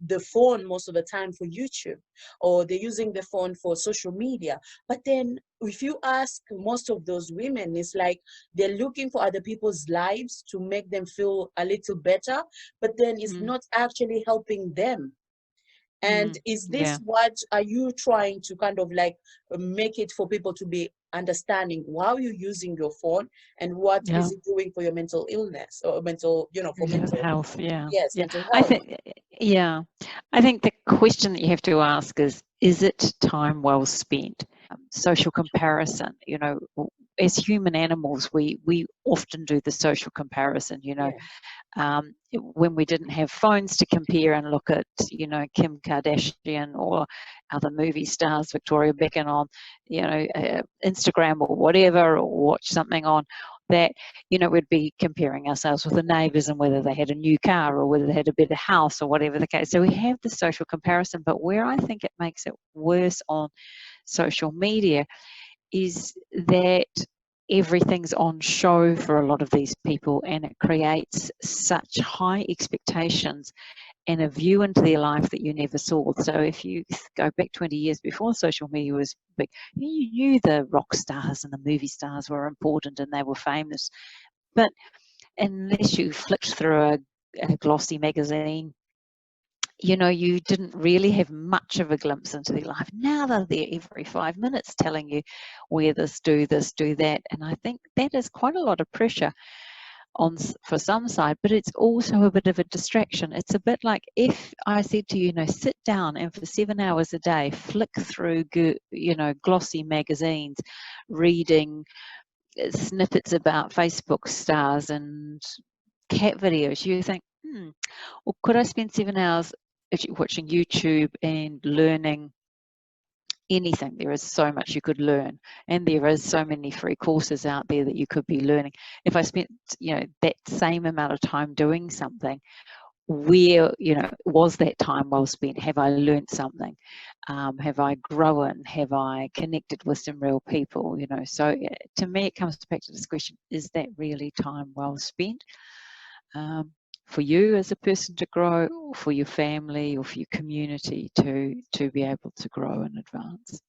the phone most of the time for YouTube, or they're using the phone for social media. But then if you ask most of those women, it's like they're looking for other people's lives to make them feel a little better, but then it's not actually helping them. And is this Yeah. what are you trying to kind of like make it for people to be understanding while you're using your phone, and what Yeah. is it doing for your mental illness or mental, for Mental mental, health. Yeah. yes, Yeah. mental I health? think. Yeah. I think the question that you have to ask is it time well spent? Social comparison. As human animals, we often do the social comparison. Yeah, When we didn't have phones to compare and look at, Kim Kardashian or other movie stars, Victoria Beckham on, Instagram or whatever, or watch something on that, we'd be comparing ourselves with the neighbours and whether they had a new car or whether they had a better house or whatever the case. So we have the social comparison, but where I think it makes it worse on social media is that everything's on show for a lot of these people, and it creates such high expectations and a view into their life that you never saw. So if you go back 20 years before social media was big, you knew the rock stars and the movie stars were important and they were famous. But unless you flicked through a glossy magazine, you didn't really have much of a glimpse into their life. Now they're there every 5 minutes telling you, wear this, do that. And I think that is quite a lot of pressure for some side, but it's also a bit of a distraction. It's a bit like if I said to you, sit down and for 7 hours a day, flick through, glossy magazines, reading snippets about Facebook stars and cat videos, you think, well, could I spend 7 hours watching YouTube and learning anything? There is so much you could learn, and there is so many free courses out there that you could be learning. If I spent, that same amount of time doing something, where, was that time well spent? Have I learned something? Have I grown? Have I connected with some real people? So to me, it comes back to this question: is that really time well spent? For you as a person to grow, or for your family, or for your community to be able to grow and advance?